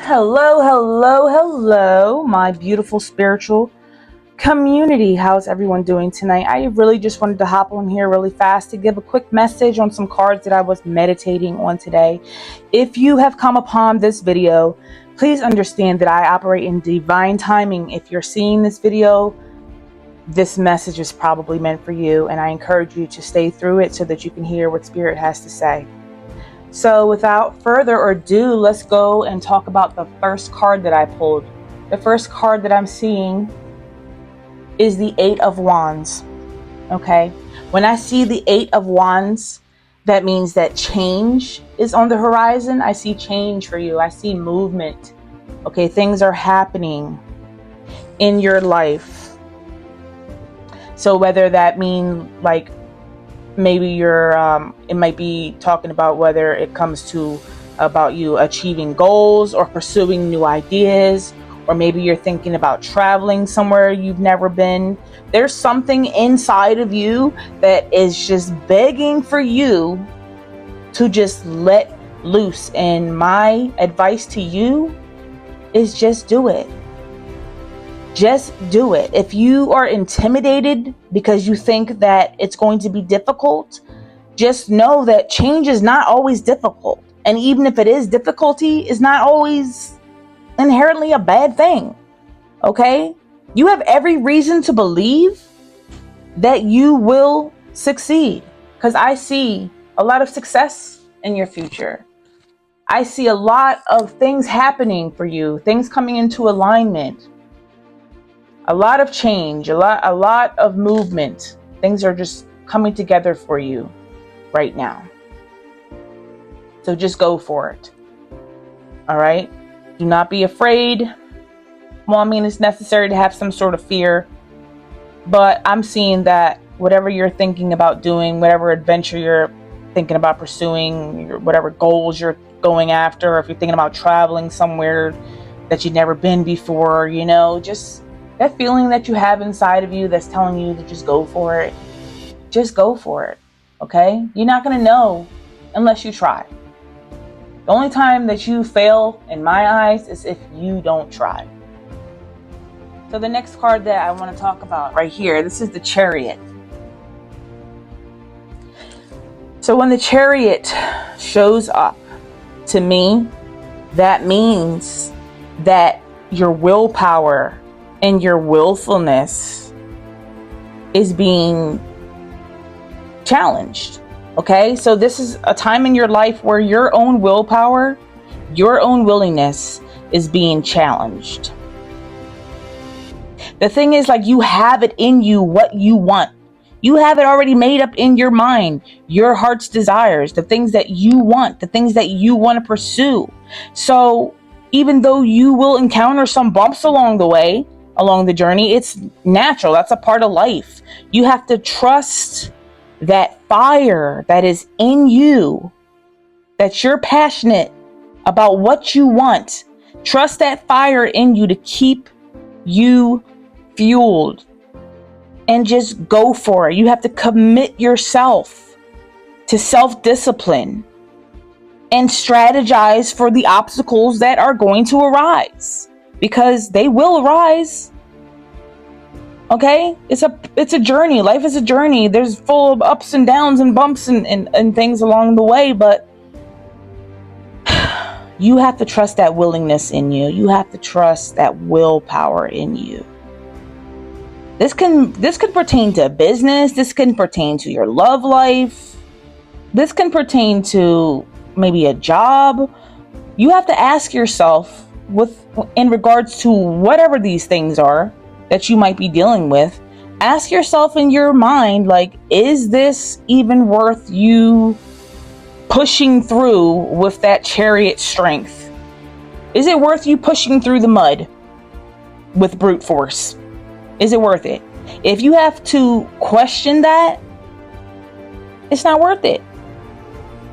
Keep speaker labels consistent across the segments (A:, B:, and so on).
A: Hello, hello, hello, my beautiful spiritual community. How's everyone doing tonight? I really just wanted to hop on here really fast to give a quick message on some cards that I was meditating on today. If you have come upon this video, please understand that I operate in divine timing. If you're seeing this video, this message is probably meant for you, and I encourage you to stay through it so that you can hear what Spirit has to say. So without further ado, let's go and talk about the first card that I pulled. The first card that I'm seeing is the Eight of Wands. Okay. When I see the Eight of Wands, that means that change is on the horizon. I see change for you. I see movement. Okay. Things are happening in your life. So whether that means like maybe you're it might be talking about whether it comes to about you achieving goals or pursuing new ideas, or maybe you're thinking about traveling somewhere you've never been. There's something inside of you that is just begging for you to just let loose, and my advice to you is just do it. Just do it. If you are intimidated because you think that it's going to be difficult, just know that change is not always difficult. And even if it is, difficulty is not always inherently a bad thing. Okay? You have every reason to believe that you will succeed, because I see a lot of success in your future. I see a lot of things happening for you, things coming into alignment. A lot of change, a lot of movement. Things are just coming together for you right now. So just go for it. All right? Do not be afraid. Well, I mean, it's necessary to have some sort of fear, but I'm seeing that whatever you're thinking about doing, whatever adventure you're thinking about pursuing, whatever goals you're going after, or if you're thinking about traveling somewhere that you've never been before, just that feeling that you have inside of you that's telling you to just go for it. Just go for it. Okay? You're not going to know unless you try. The only time that you fail, in my eyes, is if you don't try. So the next card that I want to talk about right here, this is the Chariot. So when the Chariot shows up to me, that means that your willpower and your willfulness is being challenged. Okay, so this is a time in your life where your own willpower, your own willingness is being challenged. The thing is, like, you have it in you what you want. You have it already made up in your mind, your heart's desires, the things that you want, the things that you want to pursue. So even though you will encounter some bumps along the way, along the journey, it's natural. That's a part of life. You have to trust that fire that is in you, that you're passionate about what you want. Trust that fire in you to keep you fueled, and just go for it. You have to commit yourself to self-discipline and strategize for the obstacles that are going to arise, because they will arise. Okay? It's a journey. Life is a journey. There's full of ups and downs and bumps and things along the way, but you have to trust that willingness in you. You have to trust that willpower in you. This could pertain to business. This can pertain to your love life. This can pertain to maybe a job. You have to ask yourself, in regards to whatever these things are that you might be dealing with, ask yourself in your mind, like, is this even worth you pushing through with that chariot strength? Is it worth you pushing through the mud with brute force? Is it worth it? If you have to question that, it's not worth it.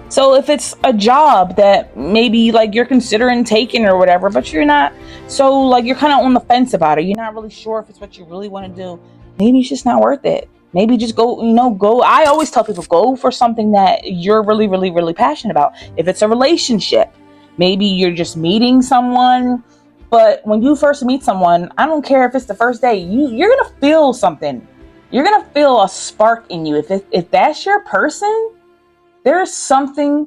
A: So if it's a job that maybe like you're considering taking or whatever, but you're not, so like you're kind of on the fence about it, you're not really sure if it's what you really want to do, maybe it's just not worth it. Maybe just go. I always tell people, go for something that you're really, really, really passionate about. If it's a relationship, Maybe you're just meeting someone. But when you first meet someone, I don't care if it's the first day, you're going to feel something. You're going to feel a spark in you. If that's your person, there's something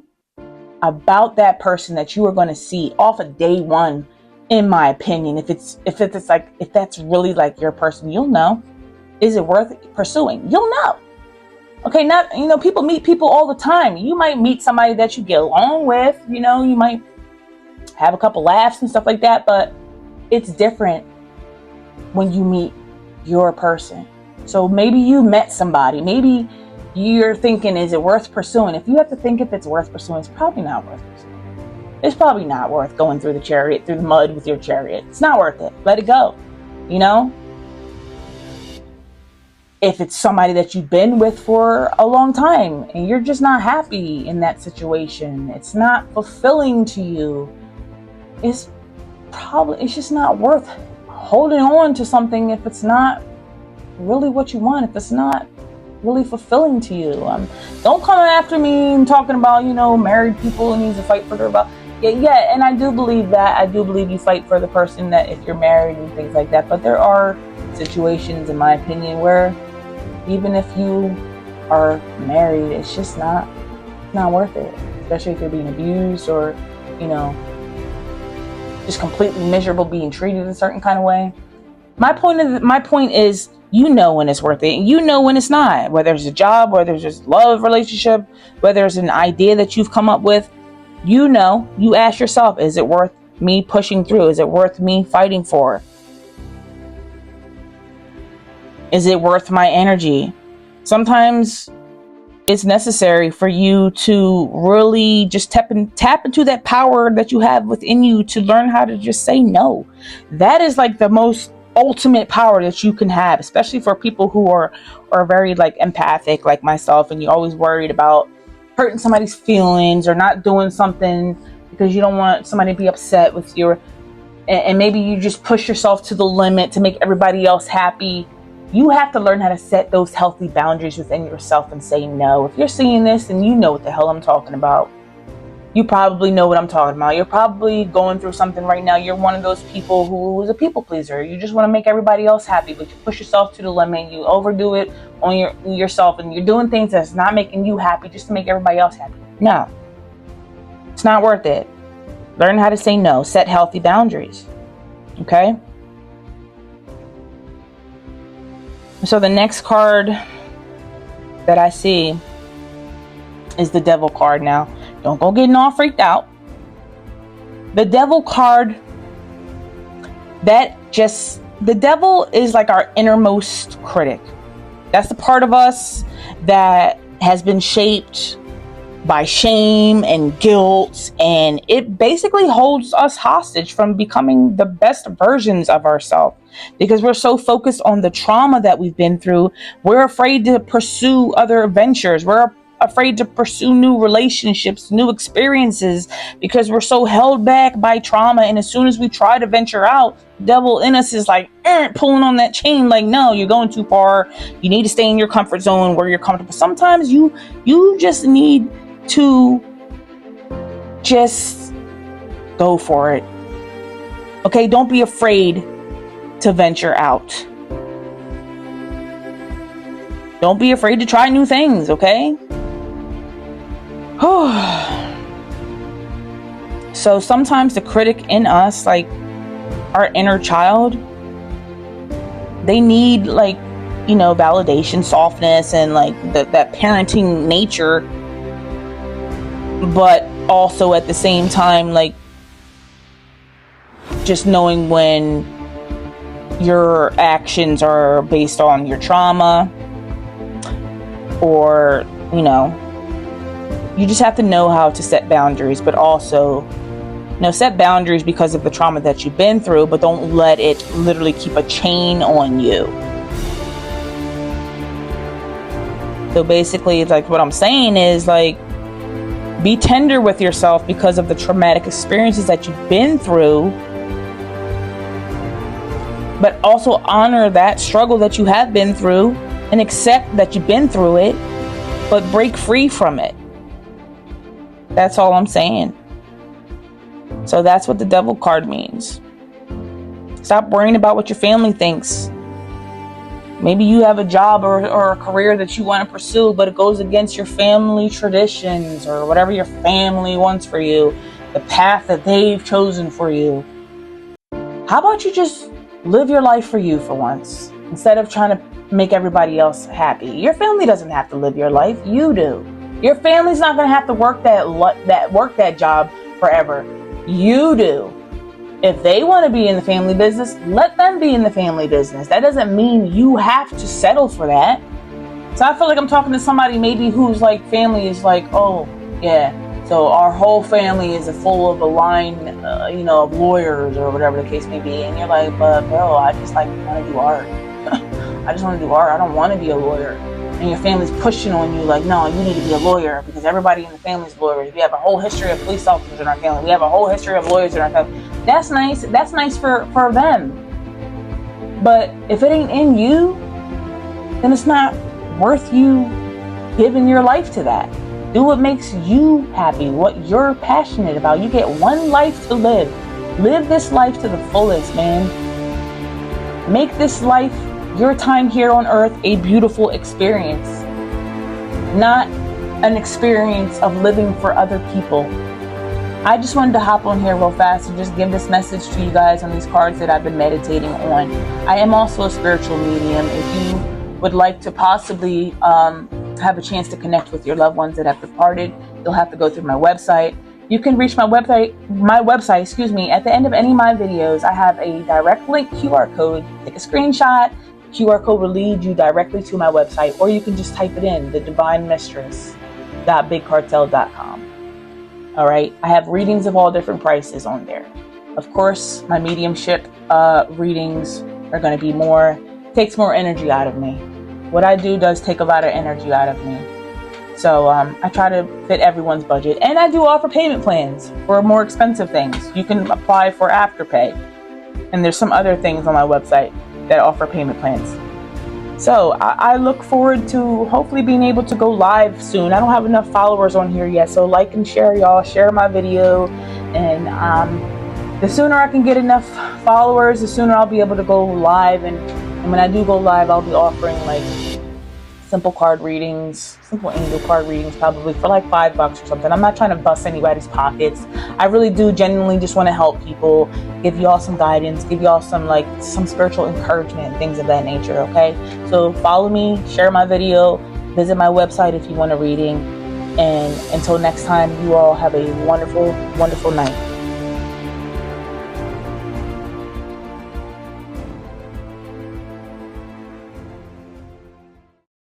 A: about that person that you are going to see off of day one, in my opinion. If that's really like your person, you'll know. Is it worth pursuing? You'll know. Okay, people meet people all the time. You might meet somebody that you get along with, you might have a couple laughs and stuff like that, but it's different when you meet your person. So maybe you met somebody, maybe you're thinking, is it worth pursuing? If you have to think if it's worth pursuing, it's probably not worth pursuing. It's probably not worth going through the mud with your chariot. It's not worth it. Let it go. If it's somebody that you've been with for a long time and you're just not happy in that situation, it's not fulfilling to you, it's just not worth holding on to something if it's not really what you want, if it's not really fulfilling to you. Don't come after me and talking about, married people need to fight for their love. Yeah, and I do believe that. I do believe you fight for the person that if you're married and things like that. But there are situations, in my opinion, where even if you are married, it's just not worth it. Especially if you're being abused or, just completely miserable, being treated a certain kind of way. My point is, when it's worth it, and when it's not. Whether it's a job, whether it's just love relationship, whether it's an idea that you've come up with, you ask yourself, is it worth me pushing through? Is it worth me fighting for? Is it worth my energy? Sometimes it's necessary for you to really just tap into that power that you have within you to learn how to just say no. That is like the most ultimate power that you can have, especially for people who are very like empathic like myself, and you're always worried about hurting somebody's feelings or not doing something because you don't want somebody to be upset with you, and maybe you just push yourself to the limit to make everybody else happy. You have to learn how to set those healthy boundaries within yourself and say no. If you're seeing this and you know what the hell I'm talking about, you probably know what I'm talking about. You're probably going through something right now. You're one of those people who is a people pleaser. You just want to make everybody else happy, but you push yourself to the limit. You overdo it on yourself, and you're doing things that's not making you happy just to make everybody else happy. No, it's not worth it. Learn how to say no. Set healthy boundaries. Okay? So the next card that I see is the Devil card. Now, don't go getting all freaked out. The Devil card, the devil is like our innermost critic. That's the part of us that has been shaped by shame and guilt, and it basically holds us hostage from becoming the best versions of ourselves because we're so focused on the trauma that we've been through. We're afraid to pursue other ventures. We're afraid to pursue new relationships, new experiences, because we're so held back by trauma. And as soon as we try to venture out, the devil in us is like pulling on that chain, like, no, you're going too far. You need to stay in your comfort zone where you're comfortable. Sometimes you just need to just go for it. Okay, don't be afraid to venture out. Don't be afraid to try new things, okay? So sometimes the critic in us, like our inner child, they need like, validation, softness, and like that parenting nature, but also at the same time, like just knowing when your actions are based on your trauma, or you just have to know how to set boundaries, but also set boundaries because of the trauma that you've been through, but don't let it literally keep a chain on you. So basically, it's like what I'm saying is like, be tender with yourself because of the traumatic experiences that you've been through, but also honor that struggle that you have been through and accept that you've been through it, but break free from it. That's all I'm saying. So that's what the Devil card means. Stop worrying about what your family thinks. Maybe you have a job or a career that you want to pursue, but it goes against your family traditions or whatever your family wants for you, the path that they've chosen for you. How about you just live your life for you for once, instead of trying to make everybody else happy? Your family doesn't have to live your life. You do. Your family's not going to have to work that job forever. You do. If they want to be in the family business, let them be in the family business. That doesn't mean you have to settle for that. So I feel like I'm talking to somebody maybe whose like family is like, oh yeah, so our whole family is full of a line, of lawyers or whatever the case may be. And you're like, but bro, I just want to do art. I just want to do art. I don't want to be a lawyer. And your family's pushing on you like, no, you need to be a lawyer because everybody in the family is lawyers. We have a whole history of police officers in our family. We have a whole history of lawyers in our family. That's nice. That's nice for them. But if it ain't in you, then it's not worth you giving your life to that. Do what makes you happy, what you're passionate about. You get one life to live. Live this life to the fullest, man. Make this life, your time here on earth, a beautiful experience. Not an experience of living for other people. I just wanted to hop on here real fast and just give this message to you guys on these cards that I've been meditating on. I am also a spiritual medium. If you would like to possibly have a chance to connect with your loved ones that have departed, you'll have to go through my website. You can reach my website, at the end of any of my videos. I have a direct link QR code. Take a screenshot. QR code will lead you directly to my website, or you can just type it in, thedivinemistress.bigcartel.com. All right. I have readings of all different prices on there. Of course, my mediumship readings are going to be takes more energy out of me. What I do does take a lot of energy out of me. So I try to fit everyone's budget. And I do offer payment plans for more expensive things. You can apply for Afterpay. And there's some other things on my website that offer payment plans. So I look forward to hopefully being able to go live soon. I don't have enough followers on here yet. So like and share, y'all. Share my video. And the sooner I can get enough followers, the sooner I'll be able to go live. And when I do go live, I'll be offering like simple angel card readings, probably for like $5 or something. I'm not trying to bust anybody's pockets. I really do genuinely just want to help people, give y'all some guidance, give y'all some spiritual encouragement and things of that nature. Okay, so follow me, share my video, visit my website if you want a reading, and until next time, you all have a wonderful, wonderful night.